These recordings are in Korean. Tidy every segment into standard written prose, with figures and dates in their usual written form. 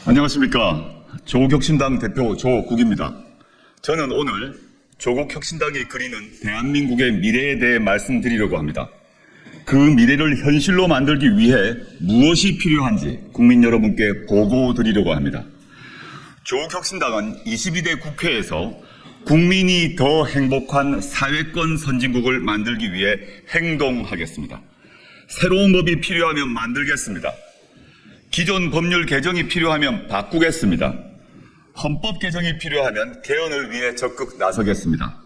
안녕하십니까. 조국혁신당 대표 조국입니다. 저는 오늘 조국혁신당이 그리는 대한민국의 미래에 대해 말씀드리려고 합니다. 그 미래를 현실로 만들기 위해 무엇이 필요한지 국민 여러분께 보고드리려고 합니다. 조국혁신당은 22대 국회에서 국민이 더 행복한 사회권 선진국을 만들기 위해 행동하겠습니다. 새로운 법이 필요하면 만들겠습니다. 기존 법률 개정이 필요하면 바꾸겠습니다. 헌법 개정이 필요하면 개헌을 위해 적극 나서겠습니다.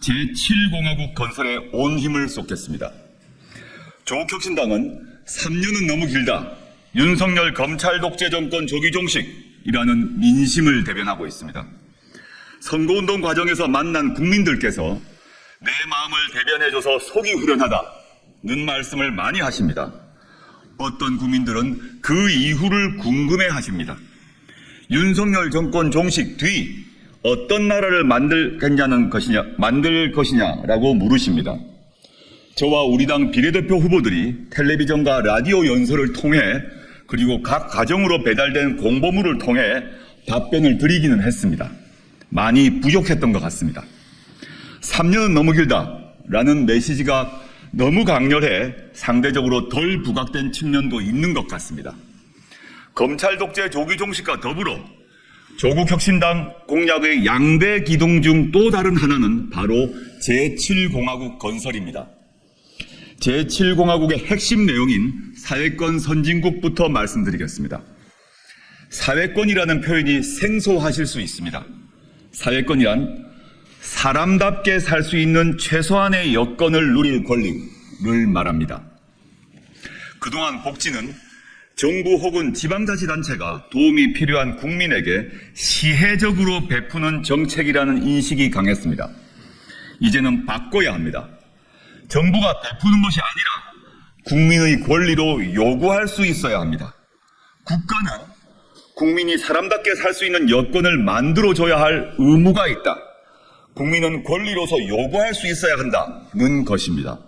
제7공화국 건설에 온 힘을 쏟겠습니다. 조국혁신당은 3년은 너무 길다. 윤석열 검찰 독재 정권 조기 종식이라는 민심을 대변하고 있습니다. 선거운동 과정에서 만난 국민들께서 내 마음을 대변해줘서 속이 후련하다는 말씀을 많이 하십니다. 어떤 국민들은 그 이후를 궁금해 하십니다. 윤석열 정권 종식 뒤 어떤 나라를 만들 것이냐라고 물으십니다. 저와 우리 당 비례대표 후보들이 텔레비전과 라디오 연설을 통해 그리고 각 가정으로 배달된 공보물을 통해 답변을 드리기는 했습니다. 많이 부족했던 것 같습니다. 3년은 너무 길다라는 메시지가 너무 강렬해 상대적으로 덜 부각된 측면도 있는 것 같습니다. 검찰 독재 조기 종식과 더불어 조국혁신당 공약의 양대 기둥 중 또 다른 하나는 바로 제7공화국 건설입니다. 제7공화국의 핵심 내용인 사회권 선진국부터 말씀드리겠습니다. 사회권이라는 표현이 생소하실 수 있습니다. 사회권이란 사람답게 살 수 있는 최소한의 여건을 누릴 권리를 말합니다. 그동안 복지는 정부 혹은 지방자치단체가 도움이 필요한 국민에게 시혜적으로 베푸는 정책이라는 인식이 강했습니다. 이제는 바꿔야 합니다. 정부가 베푸는 것이 아니라 국민의 권리로 요구할 수 있어야 합니다. 국가는 국민이 사람답게 살 수 있는 여건을 만들어줘야 할 의무가 있다. 국민은 권리로서 요구할 수 있어야 한다는 것입니다.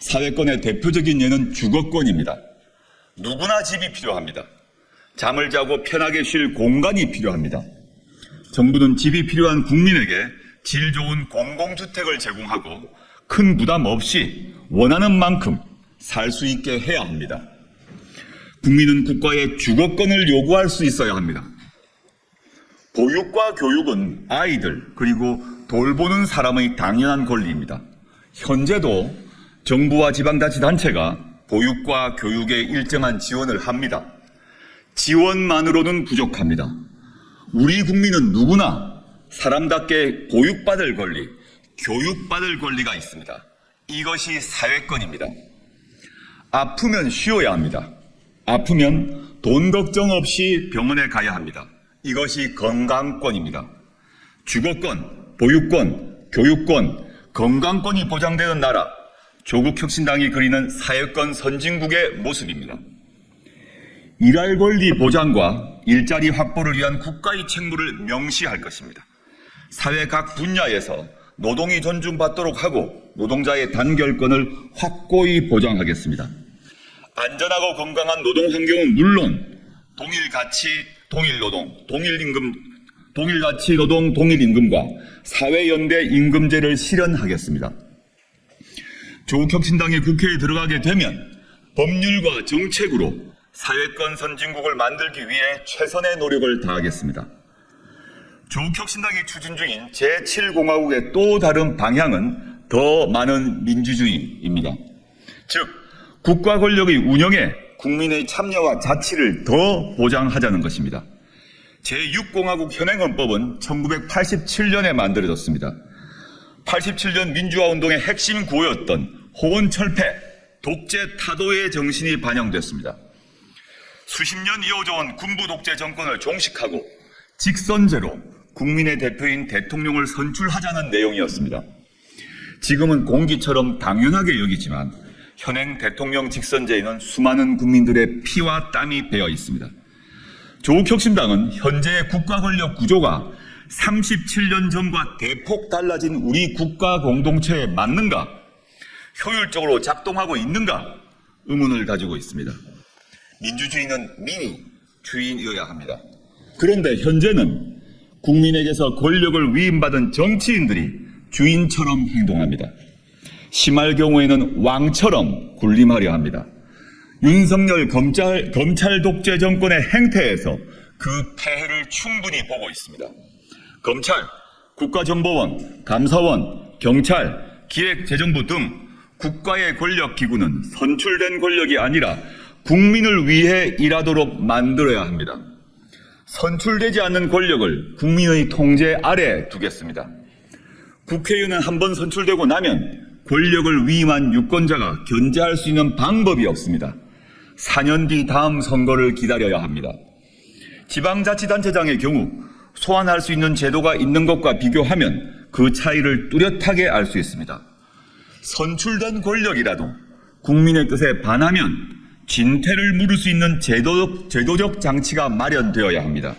사회권의 대표적인 예는 주거권입니다. 누구나 집이 필요합니다. 잠을 자고 편하게 쉴 공간이 필요합니다. 정부는 집이 필요한 국민에게 질 좋은 공공주택을 제공하고 큰 부담 없이 원하는 만큼 살 수 있게 해야 합니다. 국민은 국가의 주거권을 요구할 수 있어야 합니다. 보육과 교육은 아이들 그리고 돌보는 사람의 당연한 권리입니다. 현재도 정부와 지방자치단체가 보육과 교육에 일정한 지원을 합니다. 지원만으로는 부족합니다. 우리 국민은 누구나 사람답게 보육받을 권리, 교육받을 권리가 있습니다. 이것이 사회권입니다. 아프면 쉬어야 합니다. 아프면 돈 걱정 없이 병원에 가야 합니다. 이것이 건강권입니다. 주거권, 보육권, 교육권, 건강권이 보장되는 나라, 조국혁신당이 그리는 사회권 선진국의 모습입니다. 일할 권리 보장과 일자리 확보를 위한 국가의 책무를 명시할 것입니다. 사회 각 분야에서 노동이 존중받도록 하고 노동자의 단결권을 확고히 보장하겠습니다. 안전하고 건강한 노동 환경은 물론 동일 가치, 동일 노동, 동일 가치 노동, 동일 임금과 사회연대 임금제를 실현하겠습니다. 조국혁신당이 국회에 들어가게 되면 법률과 정책으로 사회권 선진국을 만들기 위해 최선의 노력을 다하겠습니다. 조국혁신당이 추진 중인 제7공화국의 또 다른 방향은 더 많은 민주주의입니다. 즉, 국가 권력의 운영에 국민의 참여와 자치를 더 보장하자는 것입니다. 제6공화국 현행헌법은 1987년에 만들어졌습니다. 87년 민주화운동의 핵심 구호였던 호언철폐, 독재 타도의 정신이 반영됐습니다. 수십 년 이어져온 군부 독재 정권을 종식하고 직선제로 국민의 대표인 대통령을 선출하자는 내용이었습니다. 지금은 공기처럼 당연하게 여기지만 현행 대통령 직선제에는 수많은 국민들의 피와 땀이 배어 있습니다. 조국혁신당은 현재의 국가 권력 구조가 37년 전과 대폭 달라진 우리 국가 공동체에 맞는가, 효율적으로 작동하고 있는가 의문을 가지고 있습니다. 민주주의는 민이, 주인이어야 합니다. 그런데 현재는 국민에게서 권력을 위임받은 정치인들이 주인처럼 행동합니다. 심할 경우에는 왕처럼 군림하려 합니다. 윤석열 검찰 독재 정권의 행태에서 그 폐해를 충분히 보고 있습니다. 검찰, 국가정보원, 감사원, 경찰, 기획재정부 등 국가의 권력기구는 선출된 권력이 아니라 국민을 위해 일하도록 만들어야 합니다. 선출되지 않는 권력을 국민의 통제 아래 두겠습니다. 국회의원은 한번 선출되고 나면 권력을 위임한 유권자가 견제할 수 있는 방법이 없습니다. 4년 뒤 다음 선거를 기다려야 합니다. 지방자치단체장의 경우 소환할 수 있는 제도가 있는 것과 비교하면 그 차이를 뚜렷하게 알 수 있습니다. 선출된 권력이라도 국민의 뜻에 반하면 진퇴를 물을 수 있는 제도적 장치가 마련되어야 합니다.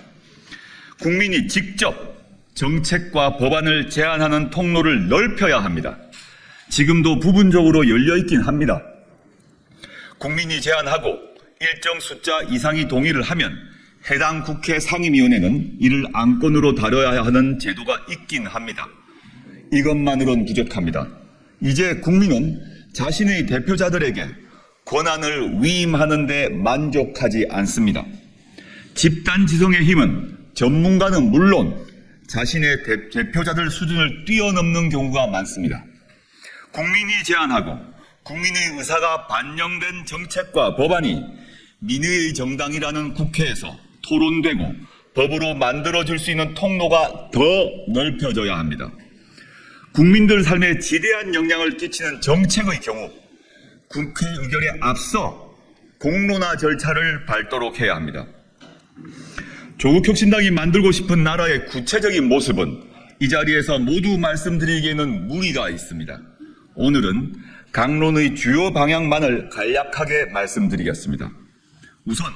국민이 직접 정책과 법안을 제안하는 통로를 넓혀야 합니다. 지금도 부분적으로 열려있긴 합니다. 국민이 제안하고 일정 숫자 이상이 동의를 하면 해당 국회 상임위원회는 이를 안건으로 다뤄야 하는 제도가 있긴 합니다. 이것만으로는 부족합니다. 이제 국민은 자신의 대표자들에게 권한을 위임하는 데 만족하지 않습니다. 집단지성의 힘은 전문가는 물론 자신의 대표자들 수준을 뛰어넘는 경우가 많습니다. 국민이 제안하고 국민의 의사가 반영된 정책과 법안이 민의의 정당이라는 국회에서 토론되고 법으로 만들어질 수 있는 통로가 더 넓혀져야 합니다. 국민들 삶에 지대한 영향을 끼치는 정책의 경우 국회 의결에 앞서 공론화 절차를 밟도록 해야 합니다. 조국혁신당이 만들고 싶은 나라의 구체적인 모습은 이 자리에서 모두 말씀드리기에는 무리가 있습니다. 오늘은 강론의 주요 방향만을 간략하게 말씀드리겠습니다. 우선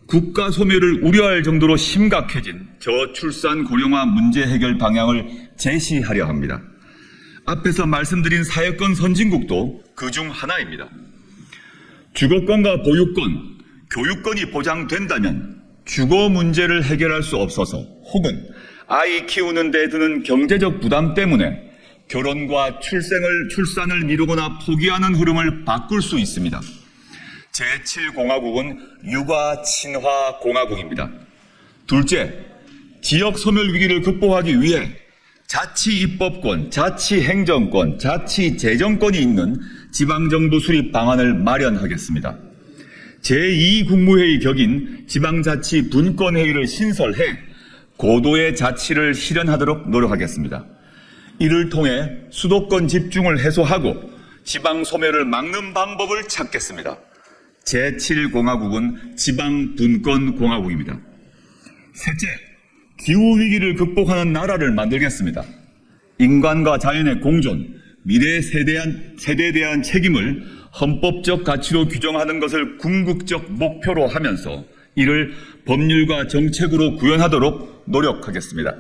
국가 소멸을 우려할 정도로 심각해진 저출산 고령화 문제 해결 방향을 제시하려 합니다. 앞에서 말씀드린 사회권 선진국도 그중 하나입니다. 주거권과 보유권, 교육권이 보장된다면 주거 문제를 해결할 수 없어서 혹은 아이 키우는 데 드는 경제적 부담 때문에 결혼과 출산을 미루거나 포기하는 흐름을 바꿀 수 있습니다. 제7공화국은 육아 친화 공화국입니다. 둘째, 지역 소멸 위기를 극복하기 위해 자치입법권, 자치행정권, 자치재정권이 있는 지방정부 수립 방안을 마련하겠습니다. 제2국무회의 격인 지방자치분권회의를 신설해 고도의 자치를 실현하도록 노력하겠습니다. 이를 통해 수도권 집중을 해소하고 지방소멸을 막는 방법을 찾겠습니다. 제7공화국은 지방분권공화국입니다. 셋째, 기후위기를 극복하는 나라를 만들겠습니다. 인간과 자연의 공존, 미래 세대에 대한 책임을 헌법적 가치로 규정하는 것을 궁극적 목표로 하면서 이를 법률과 정책으로 구현하도록 노력하겠습니다.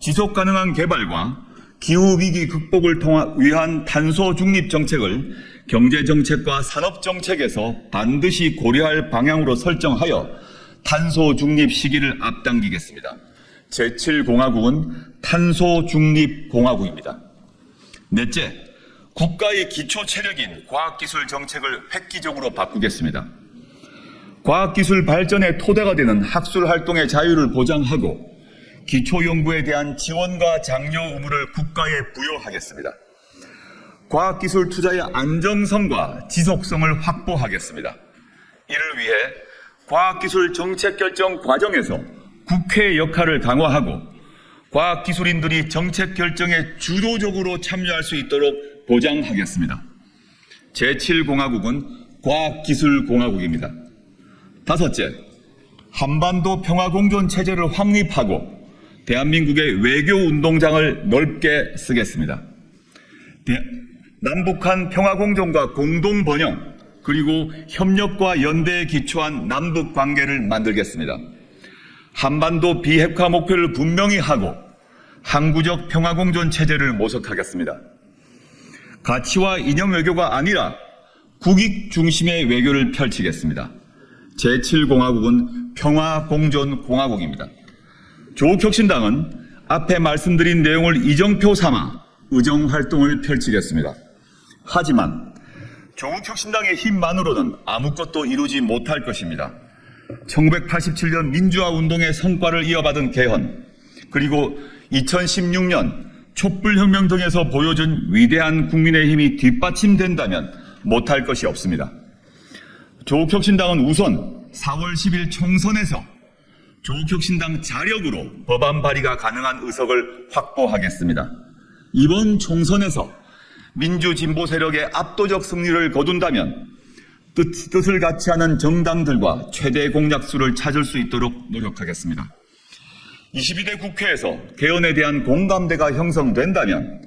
지속가능한 개발과 기후위기 극복을 위한 탄소 중립 정책을 경제정책과 산업정책에서 반드시 고려할 방향으로 설정하여 탄소 중립 시기를 앞당기겠습니다. 제7공화국은 탄소 중립 공화국입니다. 넷째, 국가의 기초 체력인 과학기술 정책을 획기적으로 바꾸겠습니다. 과학기술 발전의 토대가 되는 학술 활동의 자유를 보장하고 기초연구에 대한 지원과 장려 의무를 국가에 부여하겠습니다. 과학기술 투자의 안정성과 지속성을 확보하겠습니다. 이를 위해 과학기술 정책 결정 과정에서 국회의 역할을 강화하고 과학기술인들이 정책 결정에 주도적으로 참여할 수 있도록 보장하겠습니다. 제7공화국은 과학기술공화국입니다. 다섯째, 한반도 평화공존 체제를 확립하고 대한민국의 외교운동장을 넓게 쓰겠습니다. 남북한 평화공존과 공동번영 그리고 협력과 연대에 기초한 남북관계를 만들겠습니다. 한반도 비핵화 목표를 분명히 하고 항구적 평화공존 체제를 모색하겠습니다. 가치와 이념 외교가 아니라 국익 중심의 외교를 펼치겠습니다. 제7공화국은 평화공존공화국입니다. 조국혁신당은 앞에 말씀드린 내용을 이정표 삼아 의정활동을 펼치겠습니다. 하지만 조국혁신당의 힘만으로는 아무것도 이루지 못할 것입니다. 1987년 민주화운동의 성과를 이어받은 개헌, 그리고 2016년 촛불혁명 등에서 보여준 위대한 국민의힘이 뒷받침된다면 못할 것이 없습니다. 조국혁신당은 우선 4월 10일 총선에서 조국혁신당 자력으로 법안 발의가 가능한 의석을 확보하겠습니다. 이번 총선에서 민주진보 세력의 압도적 승리를 거둔다면 뜻을 같이 하는 정당들과 최대 공약수를 찾을 수 있도록 노력하겠습니다. 22대 국회에서 개헌에 대한 공감대가 형성된다면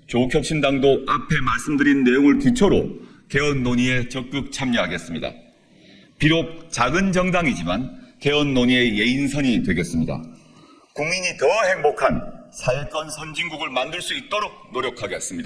조국혁신당도 앞에 말씀드린 내용을 기초로 개헌 논의에 적극 참여하겠습니다. 비록 작은 정당이지만 개헌 논의의 예인선이 되겠습니다. 국민이 더 행복한 사회권 선진국을 만들 수 있도록 노력하겠습니다.